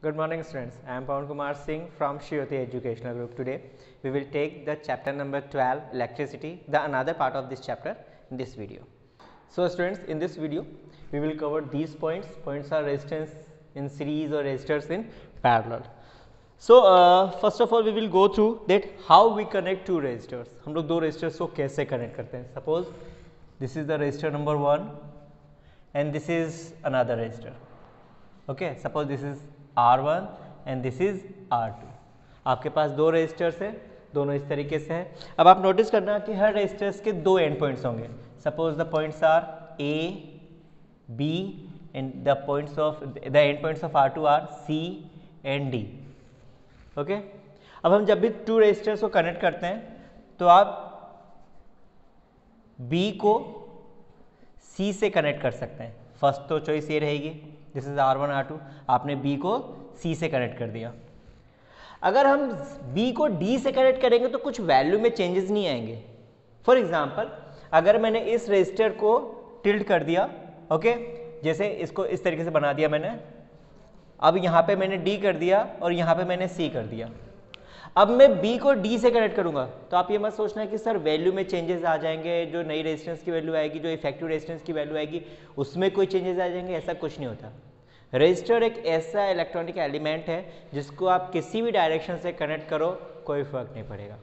Good morning students, I am Pawan Kumar Singh from Shiyoti Educational Group. Today we will take the chapter number 12 electricity, the another part of this chapter in this video. So students, in this video we will cover these points. Points are resistance in series or resistors in parallel. So first of all we will go through that how we connect two resistors. हम लोग दो resistors को कैसे connect करते हैं. Suppose this is the resistor number 1 and this is another resistor. Okay, suppose this is R1 and this is R2. आपके पास दो resistors हैं, दोनों इस तरीके से हैं. अब आप नोटिस करना कि हर रेजिस्टर्स के दो एंड पॉइंट्स होंगे. Suppose the points are A, B and the end points of R2 are C and D. Okay, अब हम जब भी टू रेजिस्टर्स को कनेक्ट करते हैं तो आप B को C से कनेक्ट कर सकते हैं. फर्स्ट तो चॉइस ये रहेगी, दिस इज R1 R2. आपने B को C से कनेक्ट कर दिया. अगर हम B को D से कनेक्ट करेंगे तो कुछ वैल्यू में चेंजेस नहीं आएंगे. फॉर एग्जांपल, अगर मैंने इस रेजिस्टर को टिल्ट कर दिया, ओके, जैसे इसको इस तरीके से बना दिया मैंने. अब यहाँ पे मैंने D कर दिया और यहाँ पे मैंने C कर दिया. अब मैं B को D से कनेक्ट करूंगा तो आप ये मत सोचना कि सर वैल्यू में चेंजेस आ जाएंगे, जो नई रेजिस्टेंस की वैल्यू आएगी, जो इफेक्टिव रेजिस्टेंस की वैल्यू आएगी उसमें कोई चेंजेस आ जाएंगे. ऐसा कुछ नहीं होता. रेजिस्टर एक ऐसा इलेक्ट्रॉनिक एलिमेंट है जिसको आप किसी भी डायरेक्शन से कनेक्ट करो कोई फर्क नहीं पड़ेगा.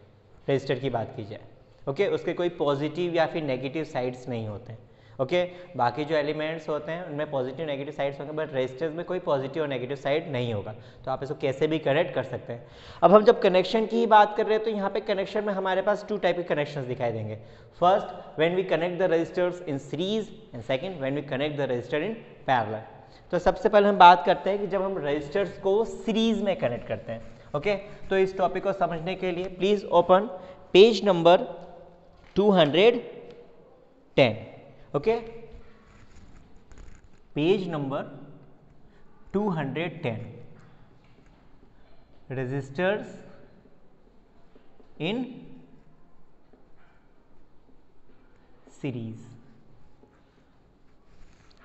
रेजिस्टर की बात की जाए, ओके, उसके कोई पॉजिटिव या फिर नेगेटिव साइड्स नहीं होते हैं. ओके, बाकी जो एलिमेंट्स होते हैं उनमें पॉजिटिव नेगेटिव साइड्स होंगे, बट रेजिस्टर्स में कोई पॉजिटिव और नेगेटिव साइड नहीं होगा. तो आप इसको कैसे भी कनेक्ट कर सकते हैं. अब हम जब कनेक्शन की ही बात कर रहे हैं तो यहाँ पे कनेक्शन में हमारे पास टू टाइप के कनेक्शंस दिखाई देंगे. First, when we connect the resistors in series and second when we connect the resistor in parallel. तो सबसे पहले हम बात करते हैं कि जब हम रेजिस्टर्स को सीरीज में कनेक्ट करते हैं. ओके, तो इस टॉपिक को समझने के लिए please open page number 210. Okay, page number 210, resistors in series.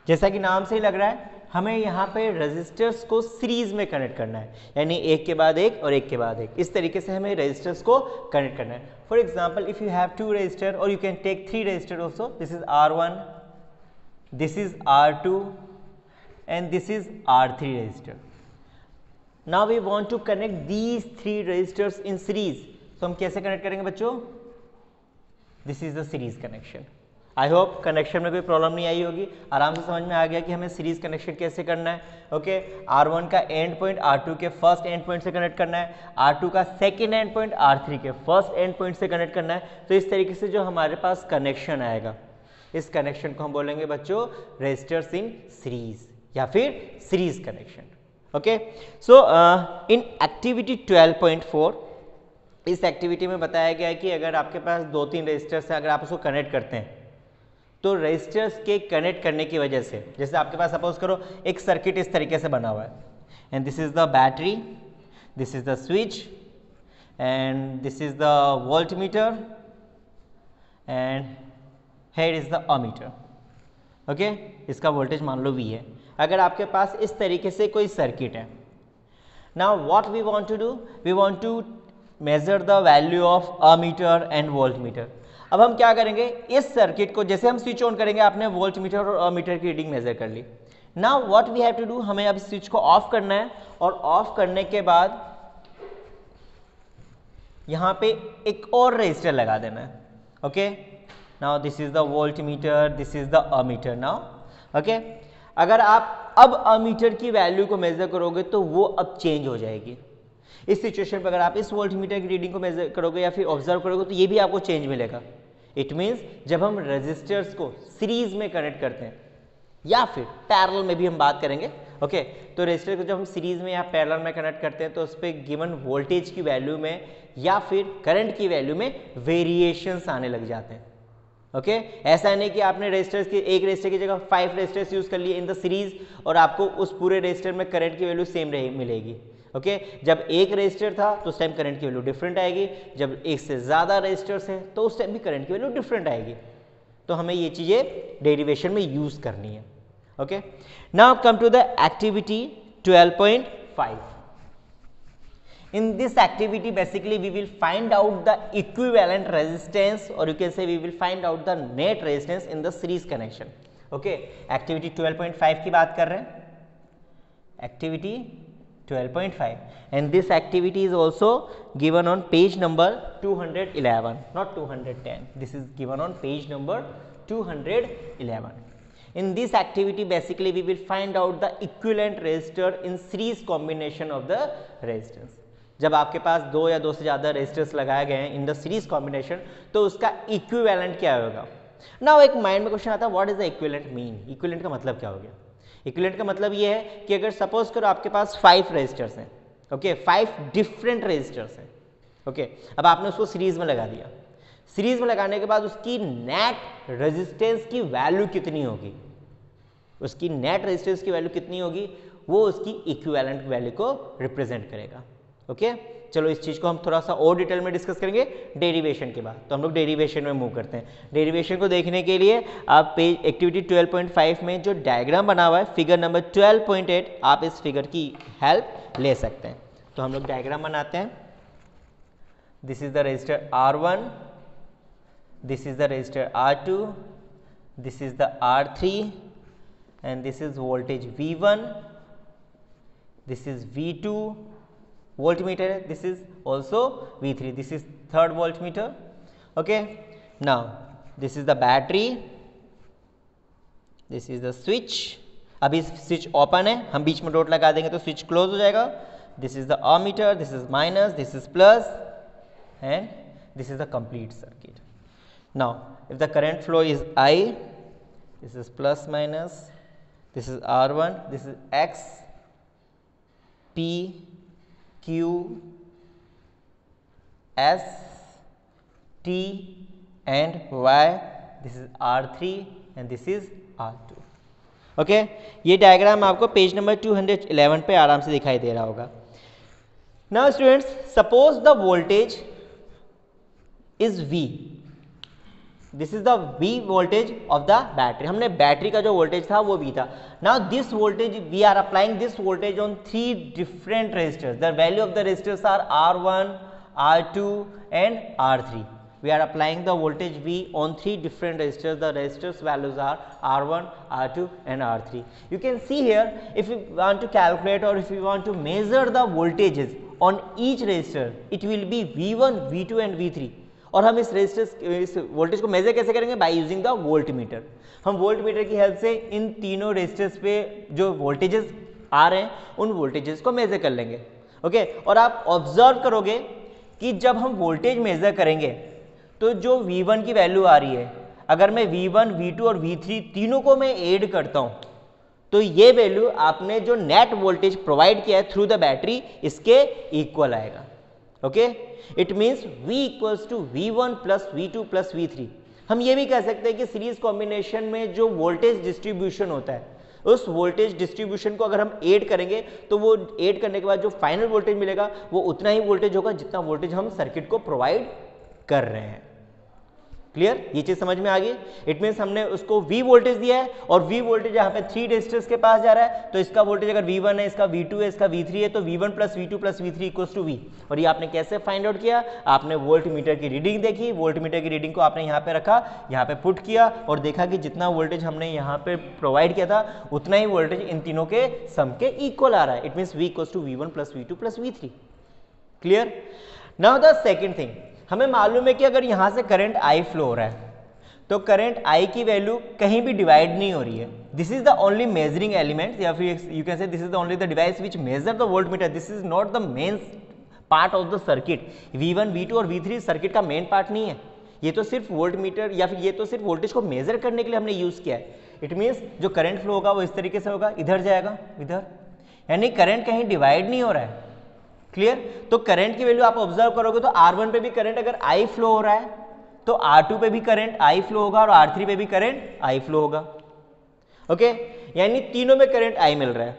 जैसा कि नाम से ही लग रहा है, हमें यहाँ पे रेजिस्टर्स को सीरीज में कनेक्ट करना है, यानी एक के बाद एक और एक के बाद एक, इस तरीके से हमें रेजिस्टर्स को कनेक्ट करना है. For example, if you have two resistor और you can take three resistor also. This is R1, this is R2 and this is R3 resistor. Now we want to connect these three resistors in series. तो हम कैसे connect करेंगे बच्चों? This is the series connection. I hope connection में कोई problem नहीं आई होगी. आराम से समझ में आ गया कि हमें सीरीज कनेक्शन कैसे करना है. ओके, R1 का एंड पॉइंट R2 के फर्स्ट एंड पॉइंट से कनेक्ट करना है, R2 का सेकेंड एंड पॉइंट R3 के फर्स्ट एंड पॉइंट से कनेक्ट करना है. तो इस तरीके से जो हमारे पास कनेक्शन आएगा, इस कनेक्शन को हम बोलेंगे बच्चों रेजिस्टर्स इन सीरीज या फिर series connection. Okay, so in activity 12.4 इस एक्टिविटी में बताया गया है कि अगर आपके पास दो तीन रेजिस्टर्स हैं, अगर आप उसको कनेक्ट करते हैं तो रेजिस्टर्स के कनेक्ट करने की वजह से, जैसे आपके पास सपोज करो एक सर्किट इस तरीके से बना हुआ है, and this is the battery, this is the switch and this is the voltmeter and here is the ammeter. Okay, इसका वोल्टेज मान लो V है. अगर आपके पास इस तरीके से कोई सर्किट है, now what we want to do, we want to measure the value of ammeter and voltmeter. अब हम क्या करेंगे, इस सर्किट को जैसे हम स्विच ऑन करेंगे, आपने वोल्टमीटर और अमीटर की रीडिंग मेजर कर ली. Now what we have to do, हमें अब स्विच को ऑफ करना है और ऑफ करने के बाद यहां पे एक और रेजिस्टर लगा देना है. Okay, now this is the voltmeter, this is the ammeter now. okay, अगर आप अब अमीटर की वैल्यू को मेजर करोगे तो वो अब चेंज हो जाएगी. इस सिचुएशन पर अगर आप इस वोल्टमीटर की रीडिंग को मेजर करोगे या फिर ऑब्जर्व करोगे तो ये भी आपको चेंज मिलेगा. इट मीन्स जब हम रेजिस्टर्स को सीरीज में कनेक्ट करते हैं या फिर पैरेलल में भी हम बात करेंगे. ओके, तो रेजिस्टर को जब हम सीरीज में या पैरेलल में कनेक्ट करते हैं तो उस पर गिवन वोल्टेज की वैल्यू में या फिर करंट की वैल्यू में वेरिएशंस आने लग जाते हैं. ओके, ऐसा नहीं कि आपने रेजिस्टर्स की एक रेजिस्टर की जगह 5 रेजिस्टर्स यूज कर लिए इन द सीरीज और आपको उस पूरे रेजिस्टर में करंट की वैल्यू सेम मिलेगी. ओके, जब एक रेजिस्टर था तो उस टाइम करंट की वैल्यू डिफरेंट आएगी, जब एक से ज़्यादा रेजिस्टर्स हैं तो उस टाइम भी करंट की वैल्यू डिफरेंट आएगी. तो हमें ये चीज़ें डेरिवेशन में यूज़ करनी है. Okay, now come to the activity 12.5. 0.5. In this activity basically we will find out the equivalent resistance, or you can say we will find out the net resistance in the series connection. Okay, activity 12.5 की बात कर रहे हैं, activity 12.5, and this activity is also given on page number 211, not 210. This is given on page number 211. In this activity basically we will find out the equivalent resistor in series combination of the resistance. जब आपके पास दो या दो से ज़्यादा resistors लगाए गए हैं इन द सीरीज कॉम्बिनेशन, तो उसका इक्विवेलेंट क्या होगा. नाउ एक माइंड में क्वेश्चन आता है, what is the equivalent mean. Equivalent का मतलब क्या हो गया. इक्विवेलेंट का मतलब ये है कि अगर सपोज करो आपके पास 5 रेजिस्टर्स हैं, ओके, 5 डिफरेंट रेजिस्टर्स हैं, ओके, अब आपने उसको सीरीज में लगा दिया. सीरीज में लगाने के बाद उसकी नेट रेजिस्टेंस की वैल्यू कितनी होगी, उसकी नेट रेजिस्टेंस की वैल्यू कितनी होगी, वो उसकी इक्विवेलेंट वैल्यू को रिप्रेजेंट करेगा. ओके, चलो इस चीज को हम थोड़ा सा और डिटेल में डिस्कस करेंगे डेरिवेशन के बाद. तो हम लोग डेरिवेशन में मूव करते हैं. डेरिवेशन को देखने के लिए आप पेज एक्टिविटी 12.5 में जो डायग्राम बना हुआ है फिगर नंबर 12.8, आप इस फिगर की हेल्प ले सकते हैं. तो हम लोग डायग्राम बनाते हैं. This is the resistor R1, this is the resistor R2, this is the R3, and this is voltage V1, this is V2 voltmeter, this is also V3, this is third voltmeter. Okay, now this is the battery, this is the switch. अभी switch open है, हम बीच में dot लगा देंगे तो switch close हो जाएगा. This is the ammeter, this is minus, this is plus, and this is the complete circuit. Now if the current flow is I, this is plus minus, this is R1, this is X, P, Q, S, T and Y. This is R3 and this is R2. Okay, ये diagram आपको page number 211 पे आराम से दिखाई दे रहा होगा. Now students, suppose the voltage is V. This is the V voltage of the battery. हमने बैटरी का जो वोल्टेज था वो V था. Now this voltage we are applying this voltage on 3 different resistors. The value of the resistors are R1, R2 and R3. We are applying the voltage V on 3 different resistors. The resistors values are R1, R2 and R3. You can see here, if you want to calculate or if you want to measure the voltages on each resistor, it will be V1, V2 and V3. और हम इस voltage को major कैसे करेंगे? By using the volt meter. हम volt meter की help से इन तीनों रेजिस्टर्स पे जो वोल्टेजेस आ रहे हैं उन वोल्टेजेस को मेजर कर लेंगे. ओके, और आप ऑब्जर्व करोगे कि जब हम वोल्टेज मेजर करेंगे तो जो V1 की वैल्यू आ रही है, अगर मैं V1, V2 और V3 तीनों को मैं ऐड करता हूं तो ये वैल्यू आपने जो नेट वोल्टेज प्रोवाइड किया है थ्रू द बैटरी, इसके इक्वल आएगा. Okay, it means V equals to V1 plus V2 plus V3. हम ये भी कह सकते हैं कि सीरीज कॉम्बिनेशन में जो वोल्टेज डिस्ट्रीब्यूशन होता है, उस वोल्टेज डिस्ट्रीब्यूशन को अगर हम ऐड करेंगे तो वो ऐड करने के बाद जो फाइनल वोल्टेज मिलेगा वो उतना ही वोल्टेज होगा जितना वोल्टेज हम सर्किट को प्रोवाइड कर रहे हैं. क्लियर, ये चीज समझ में आ गई. इट मीन्स हमने उसको V वोल्टेज दिया है और V वोल्टेज यहाँ पे 3 रेजिस्टर्स के पास जा रहा है, तो इसका वोल्टेज अगर V1 है, इसका V2 है, इसका V3 है, तो V1 plus V2 plus V3 equals to V. और ये आपने कैसे फाइंड आउट किया? आपने वोल्ट मीटर की रीडिंग देखी, वोल्ट मीटर की रीडिंग को आपने यहाँ पे रखा, यहाँ पे पुट किया और देखा कि जितना वोल्टेज हमने यहाँ पे प्रोवाइड किया था उतना ही वोल्टेज इन तीनों के सम के इक्वल आ रहा है. It means V equals to V1 plus V2 plus V3. Clear. Now the second thing, हमें मालूम है कि अगर यहाँ से करंट I फ्लो हो रहा है तो करंट I की वैल्यू कहीं भी डिवाइड नहीं हो रही है. This is the only measuring element, या फिर यू कैन से this is the only the device which measure the volt meter. This is not the main part of the circuit. V1, V2 और V3 circuit का main part नहीं है. ये तो सिर्फ वोल्ट मीटर या फिर ये तो सिर्फ वोल्टेज को मेजर करने के लिए हमने यूज किया है. इट मीन्स जो करंट फ्लो होगा वो इस तरीके से होगा, इधर जाएगा, इधर, यानी करंट कहीं डिवाइड नहीं हो रहा है. क्लियर. तो करंट की वैल्यू आप ऑब्जर्व करोगे तो R1 पे भी करंट अगर I फ्लो हो रहा है तो R2 पे भी करंट I फ्लो होगा और R3 पे भी करंट I फ्लो होगा. ओके, यानी तीनों में करंट I मिल रहा है.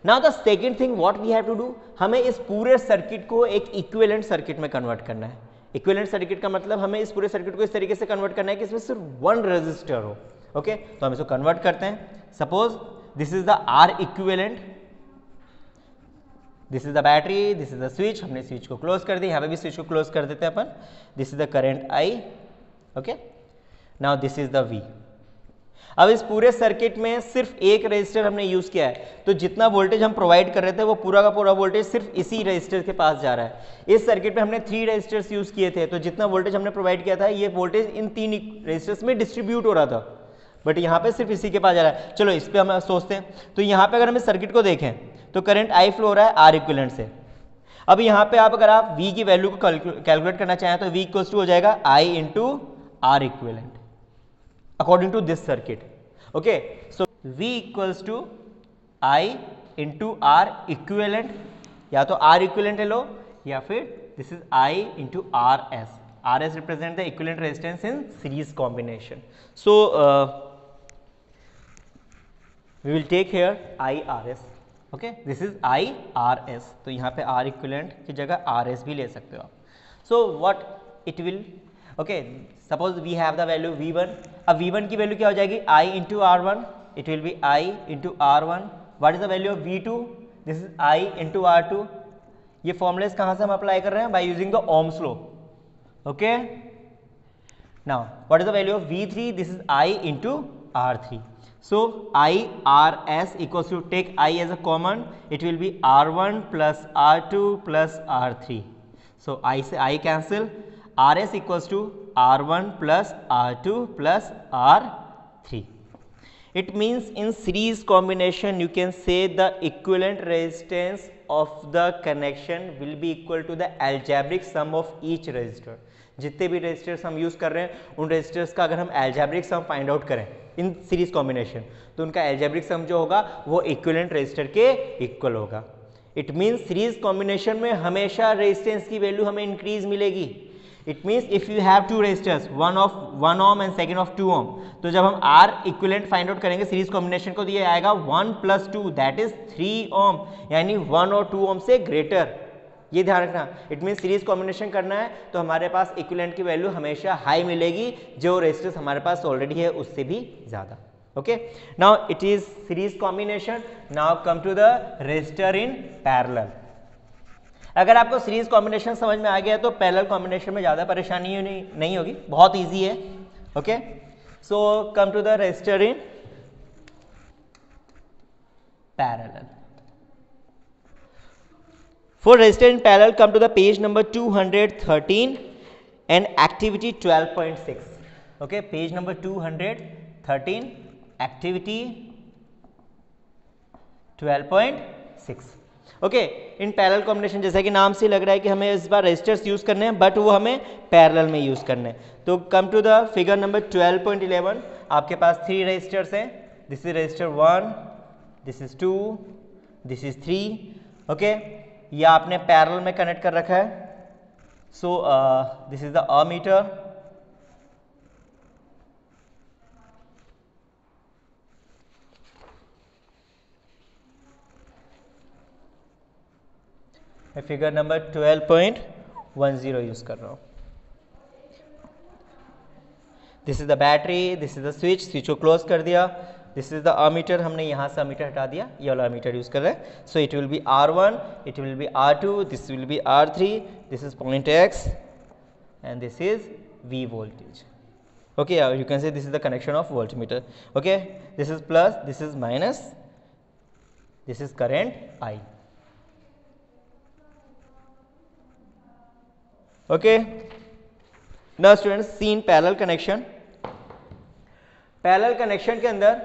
Now the second thing what we have to do, हमें इस पूरे सर्किट को एक इक्विवेलेंट सर्किट में कन्वर्ट करना है. इक्विवेलेंट सर्किट का मतलब हमें इस पूरे सर्किट को इस तरीके से कन्वर्ट करना है कि इसमें सिर्फ वन रेजिस्टर हो. ओके, तो हम इसको कन्वर्ट करते हैं. Suppose this is the R equivalent, this is the battery, this is the switch, हमने स्विच को क्लोज कर दिया, यहाँ पे भी स्विच को क्लोज कर देते हैं अपन, this is the current I, okay. Now this is the V। अब इस पूरे सर्किट में सिर्फ एक रेजिस्टर हमने यूज किया है, तो जितना वोल्टेज हम प्रोवाइड कर रहे थे वो पूरा का पूरा वोल्टेज सिर्फ इसी रेजिस्टर के पास जा रहा है। इस सर्किट में हमने 3 रेजिस्टर्स यूज किए थे, तो जितना वोल्टेज हमने प्रोवाइड किया था ये वोल्टेज इन 3 रेजिस्टर्स में डिस्ट्रीब्यूट हो रहा था, बट यहाँ पे सिर्फ इसी के पास जा रहा है। चलो इस पे हम सोचते हैं, तो यहाँ पे अगर हम इस सर्किट को देखें तो करंट आई फ्लो हो रहा है आर इक्विवेलेंट से। अब यहाँ पे अगर आप V की वैल्यू को कैलकुलेट करना चाहें तो V इक्वल्स टू हो जाएगा I into R equivalent according to this circuit, okay. So V equals to I into R equivalent, या तो आर इक्विवेलेंट ले लो या फिर this is I into R S. R S represent the equivalent resistance in series combination. So we will take here IRS, okay, this is IRS, तो यहाँ पे R equivalent की जगह RS भी ले सकते हो आप। So what it will, okay, suppose we have the value V1, अब V1 की वैल्यू क्या हो जाएगी I into R1, it will be I into R1, what is the value of V2, this is I into R2। ये formulas कहाँ से हम apply कर रहे हैं, by using the Ohm's law, okay। Now what is the value of V3, this is I into R3। So IRS equals to, take I as a common, it will be R1 plus R2 plus R3। So I से I cancel, RS equals to R1 plus R2 plus R3। It means in series combination you can say the equivalent resistance of the connection will be equal to the algebraic sum of each resistor। जितने भी resistors हम use कर रहे हैं उन resistors का अगर हम एल्जेब्रिक सम फाइंड आउट करें इन सीरीज कॉम्बिनेशन तो उनका एल्जेब्रिक सम जो होगा वो इक्विवेलेंट रेजिस्टर के इक्वल होगा। इट मींस सीरीज कॉम्बिनेशन में हमेशा रेजिस्टेंस की वैल्यू हमें इंक्रीज मिलेगी। It means if you have 2 resistors, one of 1 ohm and second of 2 ohm, तो जब हम आर इक्विवेलेंट फाइंड आउट करेंगे सीरीज कॉम्बिनेशन को, तो ये आएगा 1 प्लस 2 दैट इज 3 ओम, यानी 1 और 2 ओम से ग्रेटर। ये ध्यान रखना। इट मीन सीरीज कॉम्बिनेशन करना है तो हमारे पास इक्विवेलेंट की वैल्यू हमेशा हाई मिलेगी, जो रेजिस्टेंस हमारे पास ऑलरेडी है उससे भी ज्यादा, okay. Now it is series combination. Now come to the resistor in parallel. अगर आपको सीरीज कॉम्बिनेशन समझ में आ गया तो पैरेलल कॉम्बिनेशन में ज्यादा परेशानी नहीं होगी, बहुत ईजी है, okay. So come to the resistor in parallel. For resistor in parallel, come to the page number 213 and activity 12.6. Okay, page number 213, activity 12.6. Okay, in parallel combination जैसा कि नाम से लग रहा है कि हमें इस बार रेजिस्टर्स यूज करने हैं, बट वो हमें पैरेलल में यूज करने हैं। तो come to the figure number 12.11. आपके पास 3 रेजिस्टर्स हैं। This is resistor 1, this is 2, this is 3. Okay. ये आपने पैरेलल में कनेक्ट कर रखा है। सो दिस इज द अमीटर, मैं फिगर नंबर 12.10 यूज कर रहा हूँ। This is the battery, this is the switch, switch को क्लोज कर दिया। दिस इज द अमीटर, हमने यहाँ से अमीटर हटा दिया, ये वाला अमीटर यूज कर रहे हैं। सो it will B R1, it will B R2, this will be R3, this is point X and this is V voltage. Okay, you can say this is the connection of voltmeter. Okay, this is plus, this is minus, this is current I. Okay, now students, see in parallel connection. Parallel connection के अंदर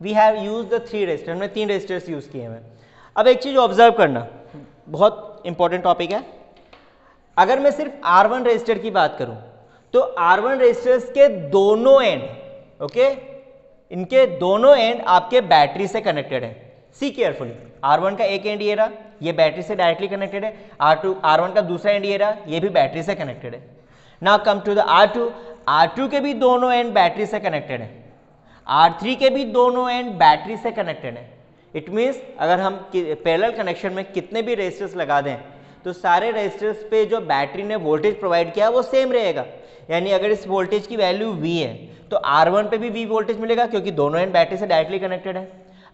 we have use the 3 resistor, हमने 3 resistors use किए हैं। अब एक चीज observe करना, बहुत इंपॉर्टेंट टॉपिक है। अगर मैं सिर्फ R1 रेजिस्टर की बात करूं तो R1 रेजिस्टर्स के दोनों एंड, ओके, इनके दोनों एंड आपके बैटरी से कनेक्टेड है। सी केयरफुली, R1 का एक एंड ये रहा, ये बैटरी से डायरेक्टली कनेक्टेड है। R1 का दूसरा एंड ये रहा, ये भी बैटरी से कनेक्टेड है। Now come to the R2 के भी दोनों एंड बैटरी से कनेक्टेड है। R3 के भी दोनों एंड बैटरी से कनेक्टेड है। इट मीन्स अगर हम पैरेलल कनेक्शन में कितने भी रेजिस्टर्स लगा दें तो सारे रेजिस्टर्स पे जो बैटरी ने वोल्टेज प्रोवाइड किया वो सेम रहेगा। यानी अगर इस वोल्टेज की वैल्यू V है तो R1 पे भी V वोल्टेज मिलेगा क्योंकि दोनों एंड बैटरी से डायरेक्टली कनेक्टेड है।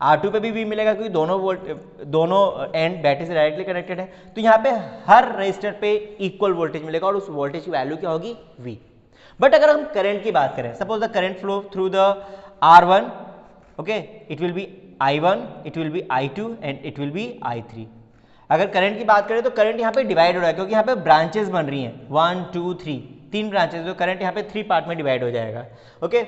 R2 पे भी V मिलेगा क्योंकि दोनों एंड बैटरी से डायरेक्टली कनेक्टेड है। तो यहाँ पे हर रजिस्टर पे इक्वल वोल्टेज मिलेगा और उस वोल्टेज की वैल्यू क्या होगी V। बट अगर हम करंट की बात करें, suppose the current flow through the R1, okay, it will B I1, it will B I2 and it will B I3। अगर करंट की बात करें तो करंट यहाँ पे डिवाइड हो रहा है क्योंकि यहाँ पे ब्रांचेस बन रही हैं 1 2 3, 3 ब्रांचेस, तो करंट यहाँ पे 3 पार्ट में डिवाइड हो जाएगा। ओके,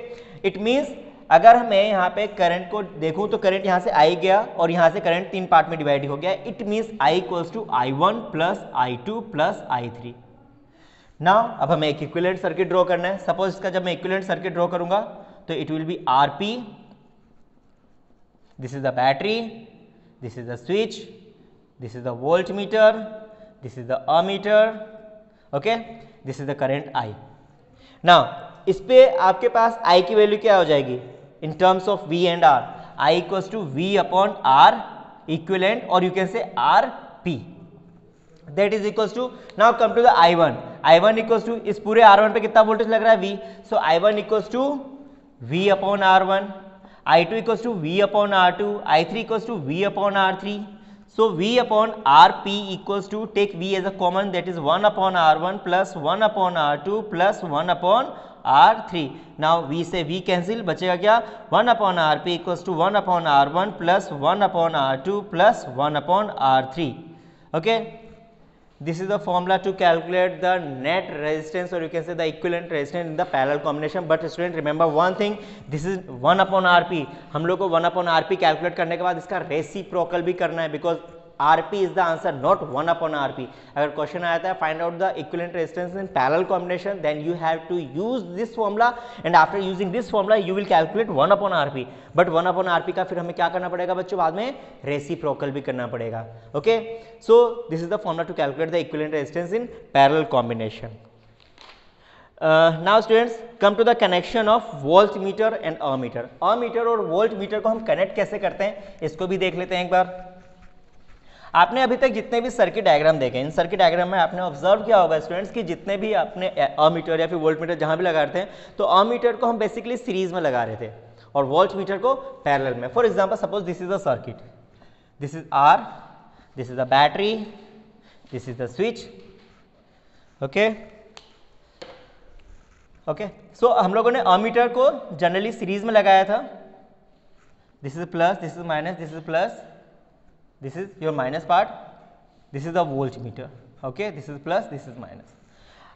इट मीन्स अगर मैं यहाँ पे करंट को देखूं तो करंट यहाँ से आई गया और यहाँ से करंट 3 पार्ट में डिवाइड हो गया। It means I equals to I1 plus I2 plus I3। Now अब हमें एक इक्विवेलेंट सर्किट ड्रॉ करना है। सपोज इसका जब मैं इक्विवेलेंट सर्किट ड्रॉ करूंगा तो it will B RP, this is the battery, this is the switch, this is the voltmeter, this is the ammeter, okay, this is the current I। now इस पे आपके पास I की value क्या हो जाएगी in terms of V and R, I equals to V upon R equivalent, और you can say RP, that is equals to, now come to the I1। I1 equals to, इस पूरे R1 पे कितना voltage लग रहा है V, so I1 equals to V upon R1, I2 equals to V upon R2, I3 equals to V upon R3। So V upon RP equals to, take V as a common, that is 1 upon R1 plus 1 upon R2 plus 1 upon R3। Now V से V cancel, बचेगा क्या, 1 upon RP equals to 1 upon R1 plus 1 upon R2 plus 1 upon R3। Okay, this is the formula to calculate the net resistance, or you can say the equivalent resistance in the parallel combination। But student remember one thing, this is 1 upon RP, हम लोग को 1 upon RP calculate करने के बाद इसका reciprocal भी करना है, because RP is the answer, not 1 upon RP। अगर क्वेश्चन आया था find out the equivalent resistance in parallel combination, then you have to use this formula and after using this formula you will calculate 1 upon RP। But 1 upon RP का फिर हमें क्या करना पड़ेगा बच्चों, बाद में रेसिप्रोकल भी करना पड़ेगा। Okay, so this is the formula to calculate the equivalent resistance in parallel combination. Now students come to the connection of voltmeter and ammeter. Ammeter और वोल्ट मीटर को हम कनेक्ट कैसे करते हैं इसको भी देख लेते हैं एक बार। आपने अभी तक जितने भी सर्किट डायग्राम देखे, इन सर्किट डायग्राम में आपने ऑब्जर्व किया होगा स्टूडेंट्स कि जितने भी आपने अमीटर या फिर वोल्ट मीटर जहां भी लगा रहे थे, तो अमीटर को हम बेसिकली सीरीज में लगा रहे थे और वोल्ट मीटर को पैरेलल में। For example suppose this is the circuit, this is R, this is the battery, this is the switch. Okay okay, so हम लोगों ने अमीटर को जनरली सीरीज में लगाया था। This is plus, this is minus, this is plus, this is your minus part, this is the voltmeter। okay, this is plus, this is minus।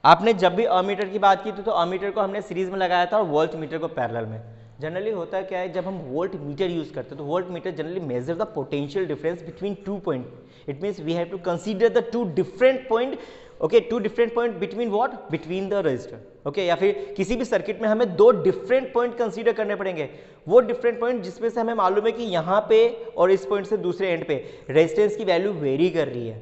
आपने जब भी अमीटर की बात की थी तो अमीटर को हमने सीरीज में लगाया था और वोल्ट मीटर को पैरेलल में। जनरली होता क्या है, जब हम वोल्ट मीटर यूज करते हैं तो voltmeter generally measure the potential difference between 2 point. It means we have to consider the 2 different point, okay, 2 different point between what, between the resistor. Okay, या फिर किसी भी सर्किट में हमें 2 different point consider करने पड़ेंगे। वो different point जिसमें से हमें मालूम है कि यहाँ पे और इस पॉइंट से दूसरे एंड पे रेजिस्टेंस की वैल्यू वेरी कर रही है।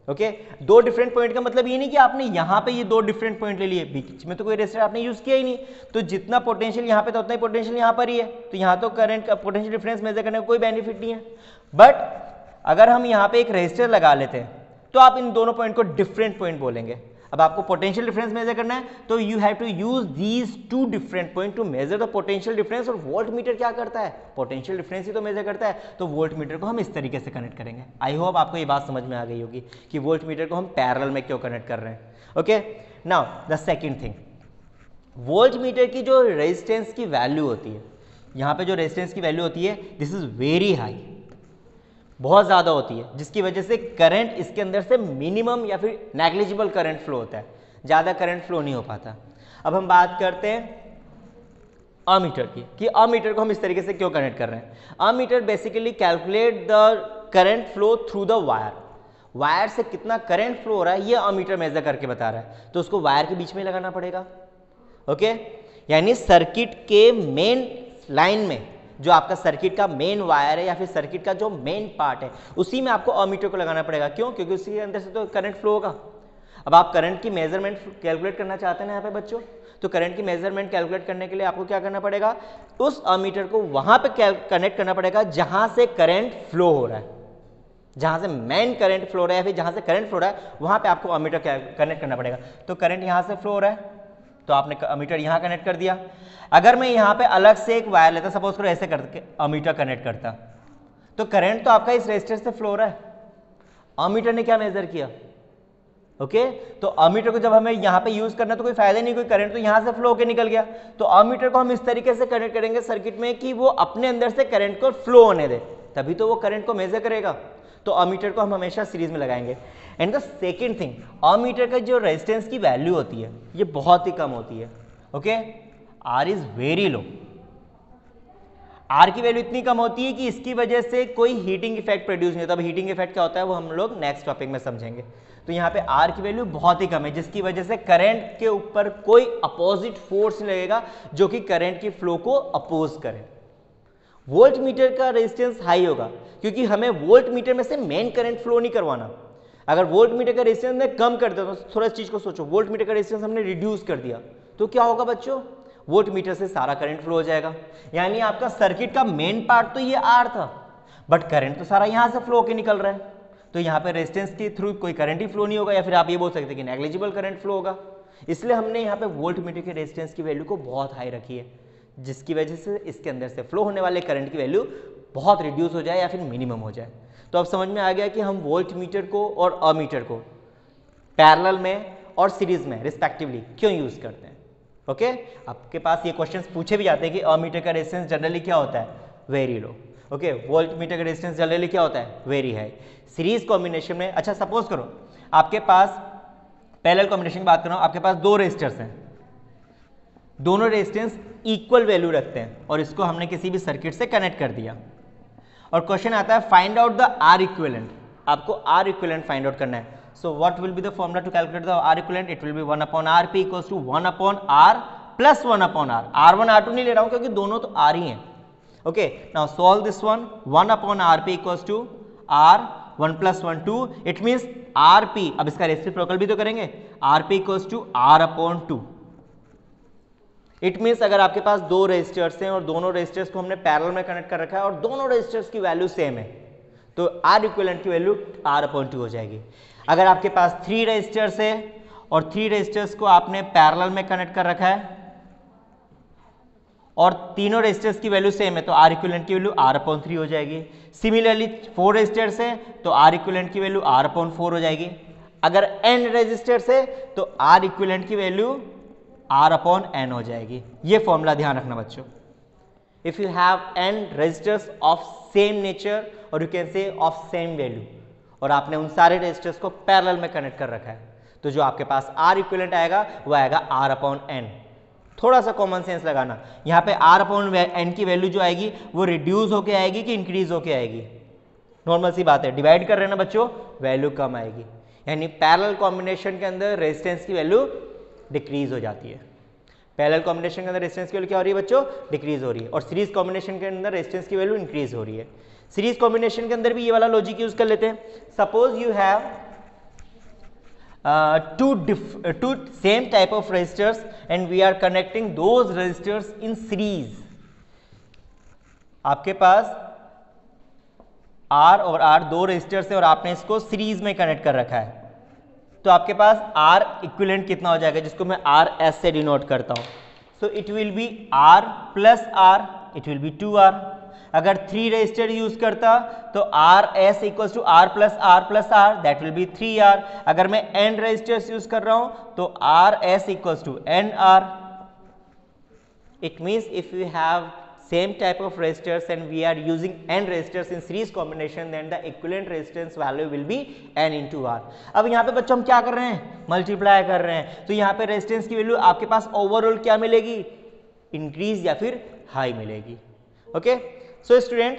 ओके, 2 डिफरेंट पॉइंट का मतलब ये नहीं कि आपने यहाँ पे ये 2 डिफरेंट पॉइंट ले लिए, बीच में तो कोई रेजिस्टर आपने यूज किया ही नहीं, तो जितना पोटेंशियल यहाँ पे था उतना ही पोटेंशियल यहाँ पर ही है, तो यहाँ तो करंट का पोटेंशियल डिफरेंस मेजर करने का कोई बेनिफिट नहीं है। बट अगर हम यहाँ पे एक रेजिस्टर लगा लेते हैं तो आप इन दोनों पॉइंट को डिफरेंट पॉइंट बोलेंगे। अब आपको पोटेंशियल डिफरेंस मेजर करना है तो you have to use these 2 different point to measure the potential difference. और वोल्ट मीटर क्या करता है, पोटेंशियल डिफरेंस ही तो मेजर करता है, तो वोल्ट मीटर को हम इस तरीके से कनेक्ट करेंगे। आई होप आपको ये बात समझ में आ गई होगी कि वोल्ट मीटर को हम पैरेलल में क्यों कनेक्ट कर रहे हैं। Okay, now the second thing, volt meter की जो रेजिस्टेंस की वैल्यू होती है, यहाँ पे जो रेजिस्टेंस की वैल्यू होती है, दिस इज वेरी हाई, बहुत ज़्यादा होती है, जिसकी वजह से करंट इसके अंदर से मिनिमम या फिर नेग्लिजिबल करंट फ्लो होता है, ज़्यादा करंट फ्लो नहीं हो पाता। अब हम बात करते हैं अमीटर की, कि अमीटर को हम इस तरीके से क्यों कनेक्ट कर रहे हैं। Ammeter basically calculate the current flow through the wire, wire से कितना करंट फ्लो हो रहा है ये अमीटर मेजर करके बता रहा है, तो उसको वायर के बीच में लगाना पड़ेगा। ओके, यानी सर्किट के मेन लाइन में जो आपका सर्किट का मेन वायर है या फिर सर्किट का जो मेन पार्ट है उसी में आपको अमीटर को लगाना पड़ेगा। क्यों? क्योंकि उसी के अंदर से तो करंट फ्लो होगा। अब आप करंट की मेजरमेंट कैलकुलेट करना चाहते हैं यहाँ पे बच्चों, तो करंट की मेजरमेंट कैलकुलेट करने के लिए आपको क्या करना पड़ेगा, उस अमीटर को वहां पे कनेक्ट करना पड़ेगा जहां से करंट फ्लो हो रहा है, जहां से मेन करंट फ्लो हो रहा है या फिर जहां से करंट फ्लो हो रहा है वहां पे आपको अमीटर कनेक्ट करना पड़ेगा। तो करंट यहां से फ्लो हो रहा है तो आपने अमीटर यहां कनेक्ट कर दिया। अगर मैं यहां पे अलग से एक वायर लेता, सपोज करो ऐसे करके अमीटर कनेक्ट करता, तो करंट तो आपका इस रेजिस्टर से फ्लो हो रहा है, अमीटर ने क्या मेजर किया, ओके तो अमीटर को जब हमें यहाँ पे यूज करना तो कोई फायदा नहीं, कोई करंट तो यहाँ से फ्लो होकर निकल गया, तो अमीटर को हम इस तरीके से कनेक्ट करेंगे सर्किट में कि वो अपने अंदर से करंट को फ्लो होने दे, तभी तो वो करंट को मेजर करेगा। तो अमीटर को हम हमेशा सीरीज में लगाएंगे। And the second thing, ammeter का जो रेजिस्टेंस की वैल्यू होती है ये बहुत ही कम होती है, okay R is very low. R की वैल्यू इतनी कम होती है कि इसकी वजह से कोई हीटिंग इफेक्ट प्रोड्यूस नहीं होता। अब हीटिंग इफेक्ट क्या होता है वो हम लोग नेक्स्ट टॉपिक में समझेंगे। तो यहाँ पे आर की वैल्यू बहुत ही कम है, जिसकी वजह से करंट के ऊपर कोई अपोजिट फोर्स नहीं लगेगा जो कि करंट की फ्लो को अपोज करे। वोल्ट मीटर का रेजिस्टेंस हाई होगा क्योंकि हमें वोल्ट मीटर में से मेन करंट फ्लो नहीं करवाना। अगर वोल्ट मीटर का रेजिस्टेंस में कम कर देता तो थोड़ा चीज को सोचो, वोल्ट मीटर का रेजिस्टेंस हमने रिड्यूस कर दिया तो क्या होगा बच्चों, वोल्ट मीटर से सारा करंट फ्लो हो जाएगा। यानी आपका सर्किट का मेन पार्ट तो ये आर था, बट करंट तो सारा यहां से फ्लो होकर निकल रहा है, तो यहाँ पे रेजिस्टेंस के थ्रू कोई करंट ही फ्लो नहीं होगा, या फिर आप ये बोल सकते हैं कि नेग्लिजिबल करंट फ्लो होगा। इसलिए हमने यहाँ पे वोल्ट मीटर के रेजिस्टेंस की वैल्यू को बहुत हाई रखी है, जिसकी वजह से इसके अंदर से फ्लो होने वाले करंट की वैल्यू बहुत रिड्यूस हो जाए या फिर मिनिमम हो जाए। तो अब समझ में आ गया कि हम वोल्ट मीटर को और अमीटर को पैरेलल में और सीरीज में रिस्पेक्टिवली क्यों यूज करते हैं। ओके आपके पास ये क्वेश्चंस पूछे भी जाते हैं कि अमीटर का रेजिस्टेंस जनरली क्या होता है, very low. Okay volt meter का रेजिस्टेंस जनरली क्या होता है, वेरी हाई। सीरीज कॉम्बिनेशन में, अच्छा सपोज करो आपके पास पैरेलल कॉम्बिनेशन की बात कर रहा हूं, आपके पास दो रेजिस्टर्स हैं, दोनों रेजिस्टेंस इक्वल वैल्यू रखते हैं और इसको हमने किसी भी सर्किट से कनेक्ट कर दिया और क्वेश्चन आता है find out the R equivalent. आपको आर इक्विवेलेंट फाइंड आउट करना है। So what will be the formula to calculate the R equivalent, it will be 1/rp equals to 1/r plus 1/r। r1 r2 नहीं ले रहा हूं क्योंकि दोनों तो r ही हैं। Okay now solve this one, 1/rp equals to r 1 + 1 2, it means rp, अब इसका रेसिप्रोकल भी तो करेंगे, rp equals to r/2। It means अगर आपके पास दो रेजिस्टर्स हैं और दोनों रेजिस्टर्स को हमने पैरेलल में कनेक्ट कर रखा है और दोनों रेजिस्टर्स की वैल्यू सेम है तो आर इक्विवेलेंट की वैल्यू r/2 हो जाएगी। अगर आपके पास 3 रेजिस्टर्स है और 3 रेजिस्टर्स को आपने पैरेलल में कनेक्ट कर रखा है और तीनों रेजिस्टर्स की वैल्यू सेम है तो आर इक्विवेलेंट की वैल्यू r/3 हो जाएगी। सिमिलरली 4 रेजिस्टर्स है तो आर इक्विवेलेंट की वैल्यू r/4 हो जाएगी। अगर n रेजिस्टर्स है तो आर इक्विवेलेंट की वैल्यू r/n हो जाएगी। ये फॉर्मूला ध्यान रखना बच्चों। If you have n resistors of same nature और you can say of same value और आपने उन सारे रेजिस्टर्स को पैरेलल में कनेक्ट कर रखा है तो जो आपके पास आर इक्विवेलेंट आएगा वो आएगा r/n। थोड़ा सा कॉमन सेंस लगाना, यहाँ पे r/n की वैल्यू जो आएगी वो रिड्यूस होके आएगी कि इंक्रीज होके आएगी, नॉर्मल सी बात है, डिवाइड कर रहे हैं ना बच्चों, वैल्यू कम आएगी। यानी पैरेलल कॉम्बिनेशन के अंदर रेजिस्टेंस की वैल्यू डिक्रीज हो जाती है। पैरेलल कॉम्बिनेशन के अंदर रेजिस्टेंस की वैल्यू क्या हो रही है बच्चों, डिक्रीज हो रही है, और सीरीज कॉम्बिनेशन के अंदर रेजिस्टेंस की वैल्यू इंक्रीज हो रही है। सीरीज कॉम्बिनेशन के अंदर भी ये वाला लॉजिक यूज कर लेते हैं। Suppose you have two same type of resistors and we are connecting those resistors in series। आपके पास R और R दो रेजिस्टर्स है और आपने इसको सीरीज में कनेक्ट कर रखा है तो आपके पास R इक्विवेलेंट कितना हो जाएगा, जिसको मैं RS से डिनोट करता हूं। So it will be R plus R, it will be 2R। अगर 3 रेजिस्टर यूज करता तो RS equals to R plus R, that will be 3R। अगर मैं N रेजिस्टर्स यूज कर रहा हूं तो RS equals to NR। It means if you have same type of resistors and we are using n resistors in series combination then the equivalent resistance value will be n into R। अब यहाँ पे बच्चों हम क्या कर रहे हैं, multiply कर रहे हैं, तो यहाँ पे रेजिस्टेंस की वैल्यू आपके पास ओवरऑल क्या मिलेगी, इंक्रीज या फिर हाई मिलेगी। Okay so student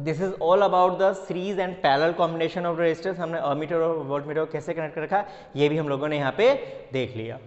this is all about the series and parallel combination of resistors. हमने अमीटर और वोल्टमीटर को कैसे कनेक्ट कर रखा ये भी हम लोगों ने यहाँ पे देख लिया।